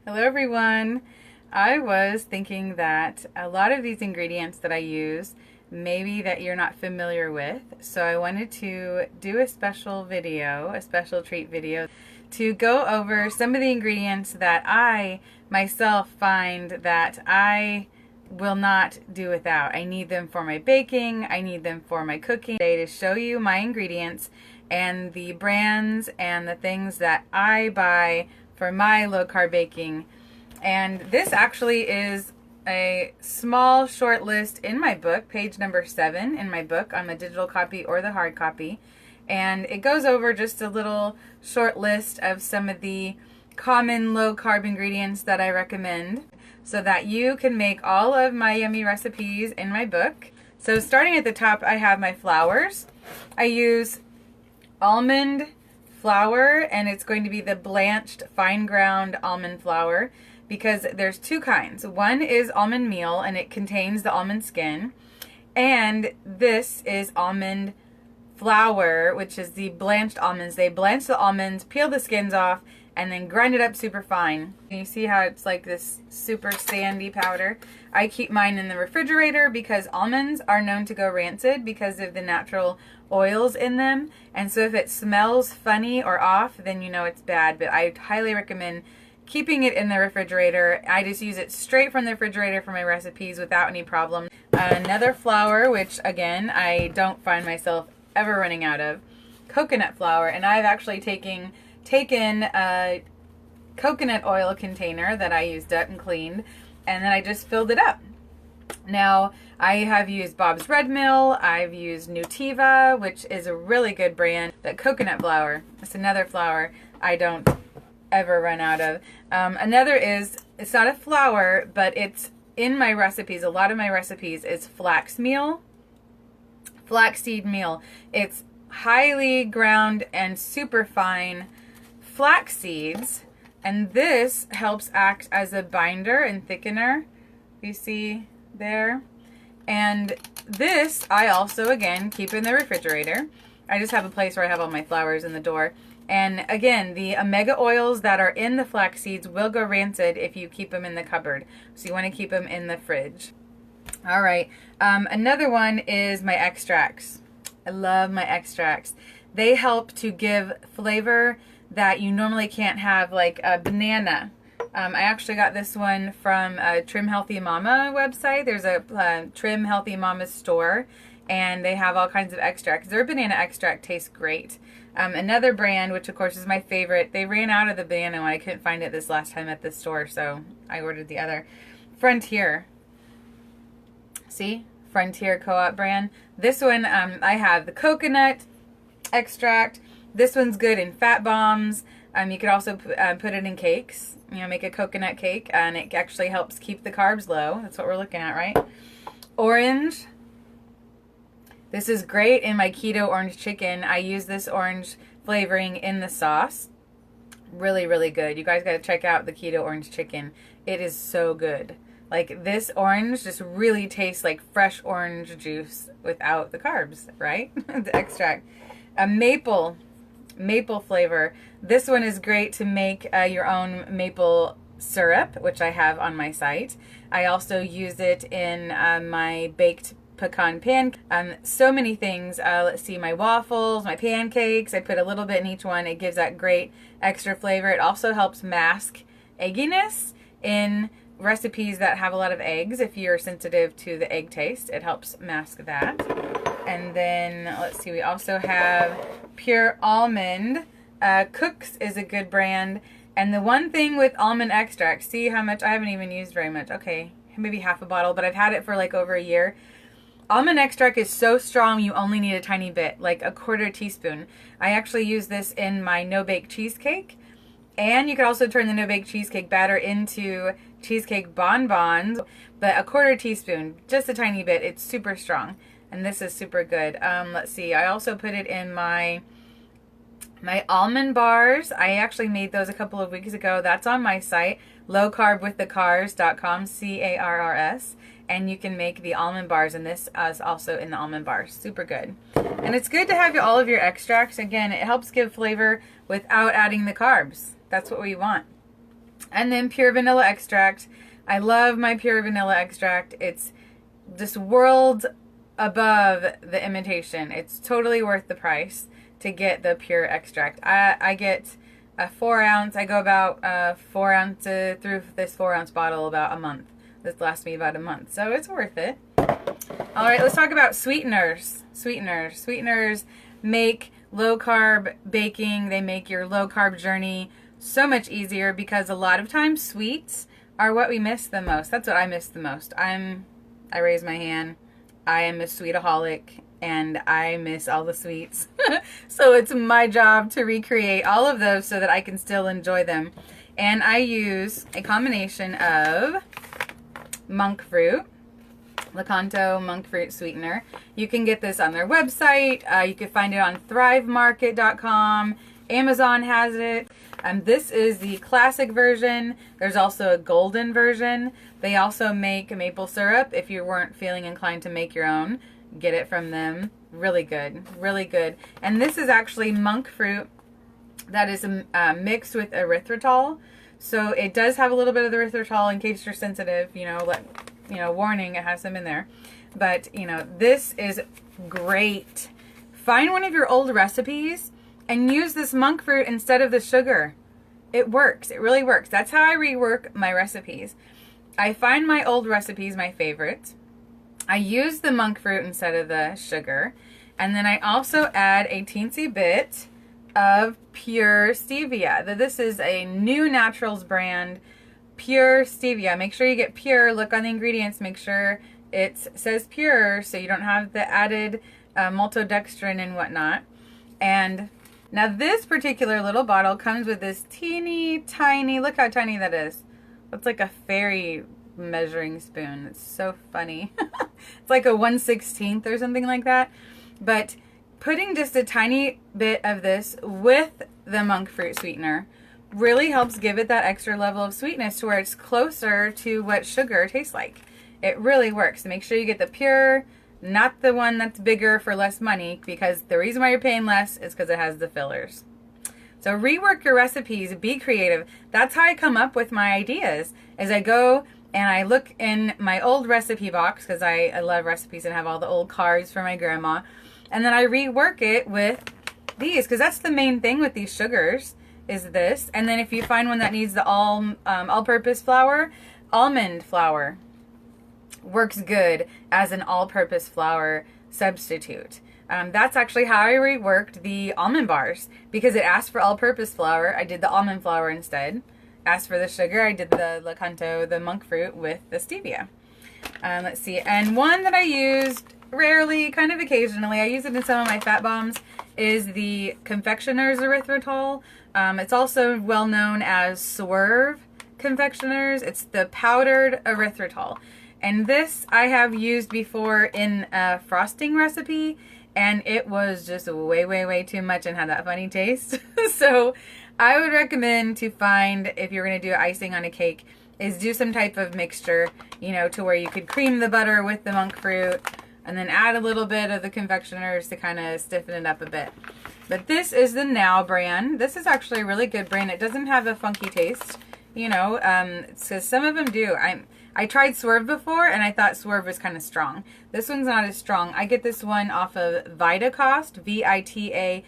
Hello everyone. I was thinking that a lot of these ingredients that I use maybe that you're not familiar with, so I wanted to do a special video, a special treat video to go over some of the ingredients that I myself find that I will not do without. I need them for my baking, I need them for my cooking. Today to show you my ingredients and the brands and the things that I buy for my low carb baking. And this actually is a small short list in my book, page number 7 in my book, on the digital copy or the hard copy. And it goes over just a little short list of some of the common low carb ingredients that I recommend so that you can make all of my yummy recipes in my book. So starting at the top, I have my flours. I use almond flour, and it's going to be the blanched fine ground almond flour because there's two kinds. One is almond meal and it contains the almond skin, and this is almond flour, which is the blanched almonds. They blanch the almonds, peel the skins off, and then grind it up super fine. You see how it's like this super sandy powder? I keep mine in the refrigerator because almonds are known to go rancid because of the natural oils in them. And so if it smells funny or off, then you know it's bad. But I highly recommend keeping it in the refrigerator. I just use it straight from the refrigerator for my recipes without any problem. Another flour, which again, I don't find myself ever running out of, coconut flour. And I've actually taken a coconut oil container that I used up and cleaned, and then I just filled it up. Now, I have used Bob's Red Mill, I've used Nutiva, which is a really good brand, but coconut flour, it's another flour I don't ever run out of. Another is, it's not a flour, but it's in my recipes, a lot of my recipes is flaxseed meal. It's highly ground and super fine flax seeds, and this helps act as a binder and thickener, you see there. And this I also again keep in the refrigerator. I just have a place where I have all my flours in the door. And again, the omega oils that are in the flax seeds will go rancid if you keep them in the cupboard, so you want to keep them in the fridge. All right, another one is my extracts. I love my extracts. They help to give flavor that you normally can't have, like a banana. I actually got this one from a Trim Healthy Mama website. There's a Trim Healthy Mama store, and they have all kinds of extracts. Their banana extract tastes great. Another brand, which of course is my favorite, they ran out of the banana one. I couldn't find it this last time at the store, so I ordered the other. Frontier. See? Frontier Co-op brand. This one, I have the coconut extract. This one's good in fat bombs. You could also put it in cakes. You know, make a coconut cake, and it actually helps keep the carbs low. That's what we're looking at, right? Orange. This is great in my keto orange chicken. I use this orange flavoring in the sauce. Really, really good. You guys got to check out the keto orange chicken. It is so good. Like, this orange just really tastes like fresh orange juice without the carbs, right? The extract. A maple flavor. This one is great to make your own maple syrup, which I have on my site. I also use it in my baked pecan pan. So many things. Let's see, my waffles, my pancakes. I put a little bit in each one. It gives that great extra flavor. It also helps mask egginess in recipes that have a lot of eggs. If you're sensitive to the egg taste, it helps mask that. And then, let's see, we also have Pure Almond. Cooks is a good brand. And the one thing with almond extract, see how much, I haven't even used very much. Okay, maybe half a bottle, but I've had it for like over a year. Almond extract is so strong, you only need a tiny bit, like a 1/4 teaspoon. I actually use this in my no-bake cheesecake. And you can also turn the no-bake cheesecake batter into cheesecake bonbons, but a 1/4 teaspoon, just a tiny bit. It's super strong, and this is super good. Let's see, I also put it in my almond bars. I actually made those a couple of weeks ago. That's on my site, lowcarbwiththecars.com, C-A-R-R-S, and you can make the almond bars, and this is also in the almond bars. Super good. And it's good to have all of your extracts. Again, it helps give flavor without adding the carbs. That's what we want. And then pure vanilla extract. I love my pure vanilla extract. It's just worlds above the imitation. It's totally worth the price to get the pure extract. I get a 4 ounce. I go about 4 ounces through this 4 ounce bottle about a month. This lasts me about a month, so it's worth it. All right, let's talk about sweeteners. Sweeteners make low carb baking. They make your low carb journey so much easier, because a lot of times sweets are what we miss the most. That's what I miss the most. I raise my hand. I am a sweetaholic, and I miss all the sweets. So it's my job to recreate all of those so that I can still enjoy them. And I use a combination of Monkfruit, Lankanto Monkfruit sweetener. You can get this on their website. You can find it on thrivemarket.com. Amazon has it. This is the classic version. There's also a golden version. They also make maple syrup. If you weren't feeling inclined to make your own, get it from them. Really good, really good. And this is actually monk fruit that is mixed with erythritol. So it does have a little bit of the erythritol in case you're sensitive. Warning, it has some in there. But this is great. Find one of your old recipes and use this monk fruit instead of the sugar. It works. It really works. That's how I rework my recipes. I find my old recipes, my favorites. I use the monk fruit instead of the sugar. And then I also add a teensy bit of pure stevia. This is a new Naturals brand, pure stevia. Make sure you get pure. Look on the ingredients. Make sure it says pure so you don't have the added maltodextrin and whatnot. And now this particular little bottle comes with this teeny tiny, look how tiny that is. It's like a fairy measuring spoon. It's so funny. It's like a 1/16 or something like that. But putting just a tiny bit of this with the monk fruit sweetener really helps give it that extra level of sweetness to where it's closer to what sugar tastes like. It really works. Make sure you get the pure, not the one that's bigger for less money, because the reason why you're paying less is because it has the fillers. So rework your recipes, be creative. That's how I come up with my ideas, is I go and I look in my old recipe box, because I love recipes and have all the old cards from my grandma, and then I rework it with these, because that's the main thing with these sugars, is this. And then if you find one that needs the all-purpose flour, almond flour works good as an all-purpose flour substitute. That's actually how I reworked the almond bars, because it asked for all-purpose flour. I did the almond flour instead. Asked for the sugar, I did the Lankanto, the monk fruit with the stevia. Let's see, and one that I used rarely, kind of occasionally, I use it in some of my fat bombs, is the Confectioner's erythritol. It's also well known as Swerve Confectioners. It's the powdered erythritol. And this I have used before in a frosting recipe, and it was just way, way, way too much and had that funny taste. So I would recommend to find, if you're going to do icing on a cake, is do some type of mixture, to where you could cream the butter with the monk fruit and then add a little bit of the confectioners to kind of stiffen it up a bit. But this is the Now brand. This is actually a really good brand. It doesn't have a funky taste, so some of them do. I tried Swerve before, and I thought Swerve was kind of strong. This one's not as strong. I get this one off of Vitacost, Vitacost,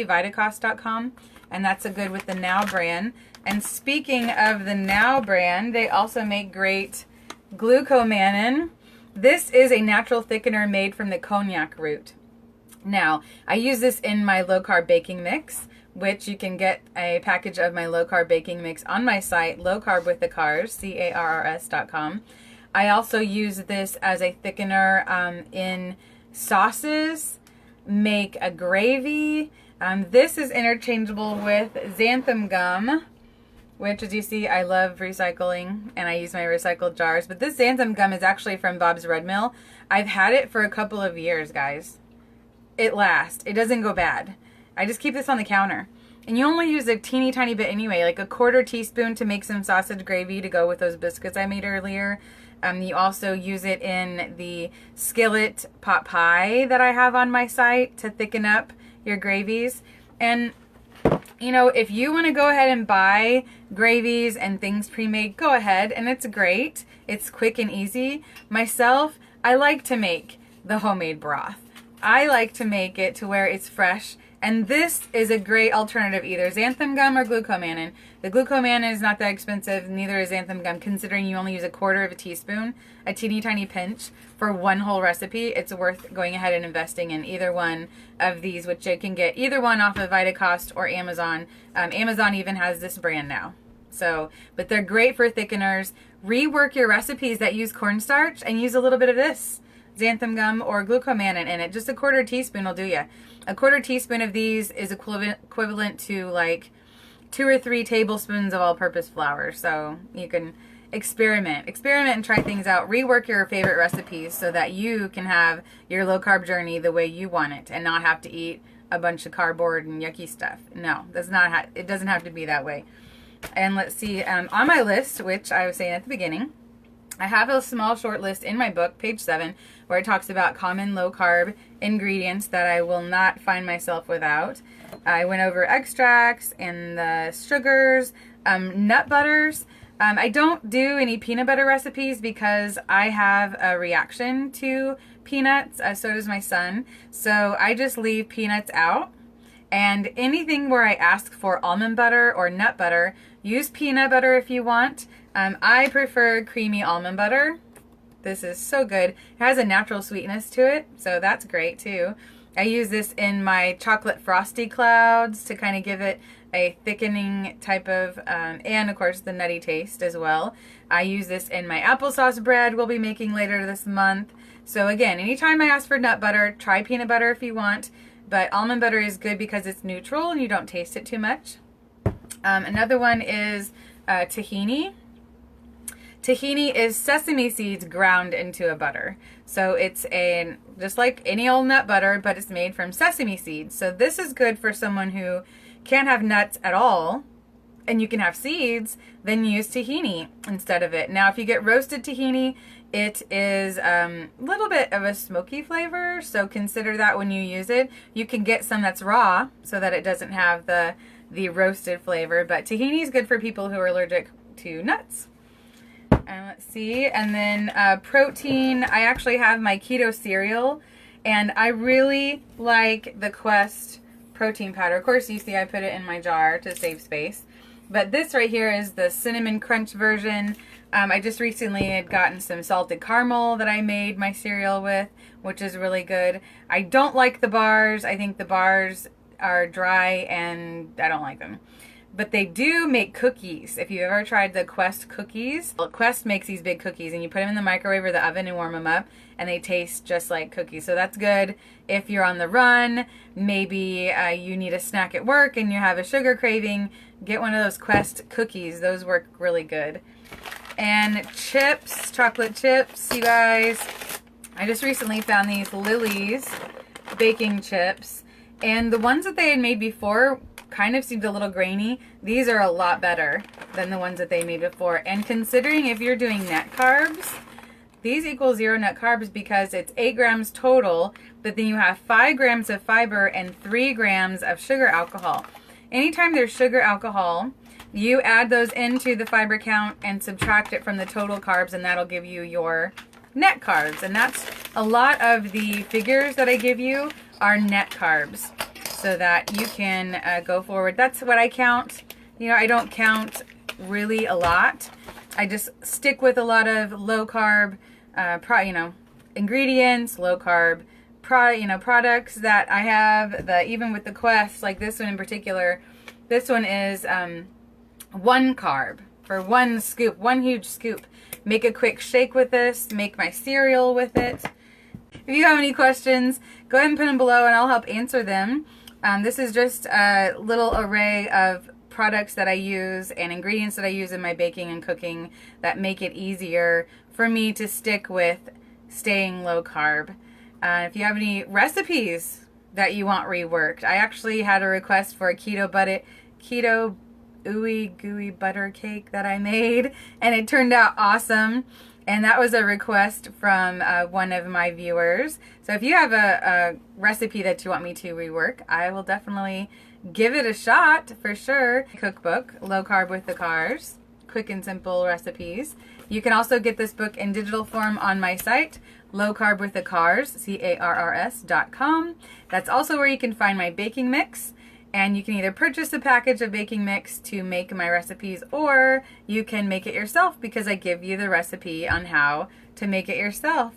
Vitacost.com, and that's a good with the Now brand. And speaking of the Now brand, they also make great Glucomannan. This is a natural thickener made from the cognac root. Now, I use this in my low carb baking mix, which you can get a package of my low carb baking mix on my site, Low Carb with the Cars, CARRS.com. I also use this as a thickener in sauces, make a gravy. This is interchangeable with Xanthan Gum, which, as you see, I love recycling, and I use my recycled jars. But this Xanthan Gum is actually from Bob's Red Mill. I've had it for a couple of years, guys. It lasts. It doesn't go bad. I just keep this on the counter. And you only use a teeny tiny bit anyway, like a 1/4 teaspoon to make some sausage gravy to go with those biscuits I made earlier. You also use it in the skillet pot pie that I have on my site to thicken up your gravies. And you know, if you want to go ahead and buy gravies and things pre-made, go ahead, and it's great. It's quick and easy. Myself, I like to make the homemade broth. I like to make it to where it's fresh, and this is a great alternative, either xanthan gum or glucomannan. The glucomannan is not that expensive, neither is xanthan gum, considering you only use 1/4 teaspoon, a teeny tiny pinch, for one whole recipe. It's worth going ahead and investing in either one of these, which you can get either one off of Vitacost or Amazon. Amazon even has this brand now. So, but they're great for thickeners. Rework your recipes that use cornstarch and use a little bit of this xanthan gum or glucomannan in it. Just 1/4 teaspoon will do you. 1/4 teaspoon of these is equivalent to like 2 or 3 tablespoons of all-purpose flour. So you can experiment and try things out. Rework your favorite recipes so that you can have your low-carb journey the way you want it and not have to eat a bunch of cardboard and yucky stuff. No, that's not it doesn't have to be that way. And let's see, on my list, which I was saying at the beginning, I have a small short list in my book, page 7, where it talks about common low-carb ingredients that I will not find myself without. I went over extracts and the sugars, nut butters. I don't do any peanut butter recipes because I have a reaction to peanuts, so does my son. So I just leave peanuts out. And anything where I ask for almond butter or nut butter, use peanut butter if you want. I prefer creamy almond butter. This is so good. It has a natural sweetness to it, so that's great too. I use this in my chocolate frosty clouds to kind of give it a thickening type of, and of course the nutty taste as well. I use this in my applesauce bread we'll be making later this month. So again, anytime I ask for nut butter, try peanut butter if you want, but almond butter is good because it's neutral and you don't taste it too much. Another one is tahini. Tahini is sesame seeds ground into a butter. So it's just like any old nut butter, but it's made from sesame seeds. So this is good for someone who can't have nuts at all, and you can have seeds, then use tahini instead of it. Now, if you get roasted tahini, it is a little bit of a smoky flavor, so consider that when you use it. You can get some that's raw so that it doesn't have the roasted flavor, but tahini is good for people who are allergic to nuts. And let's see, and then protein. I actually have my keto cereal, and I really like the Quest protein powder. Of course, you see I put it in my jar to save space. But this right here is the cinnamon crunch version. I just recently had gotten some salted caramel that I made my cereal with, which is really good. I don't like the bars. I think the bars are dry and I don't like them. But they do make cookies. If you've ever tried the Quest cookies, well, Quest makes these big cookies and you put them in the microwave or the oven and warm them up and they taste just like cookies. So that's good if you're on the run. Maybe you need a snack at work and you have a sugar craving. Get one of those Quest cookies. Those work really good. And chips, chocolate chips, you guys. I just recently found these Lily's baking chips. And the ones that they had made before kind of seemed a little grainy. These are a lot better than the ones that they made before. And considering if you're doing net carbs, these equal 0 net carbs because it's 8 grams total, but then you have 5 grams of fiber and 3 grams of sugar alcohol. Anytime there's sugar alcohol, you add those into the fiber count and subtract it from the total carbs, and that'll give you your net carbs. And that's a lot of the figures that I give you are net carbs, so that you can go forward. That's what I count. You know, I don't count really a lot. I just stick with a lot of low carb, ingredients, low carb, products that I have. Even with the Quest, like this one in particular, this one is 1 carb for 1 scoop, 1 huge scoop. Make a quick shake with this. Make my cereal with it. If you have any questions, go ahead and put them below and I'll help answer them. This is just a little array of products that I use and ingredients that I use in my baking and cooking that make it easier for me to stick with staying low carb. If you have any recipes that you want reworked, I actually had a request for a keto ooey gooey butter cake that I made, and it turned out awesome. And that was a request from one of my viewers. So if you have a recipe that you want me to rework, I will definitely give it a shot for sure. Cookbook, Low Carb with the Cars, quick and simple recipes. You can also get this book in digital form on my site, Low Carb with the Cars, CARRS.com. That's also where you can find my baking mix. And you can either purchase a package of baking mix to make my recipes, or you can make it yourself because I give you the recipe on how to make it yourself.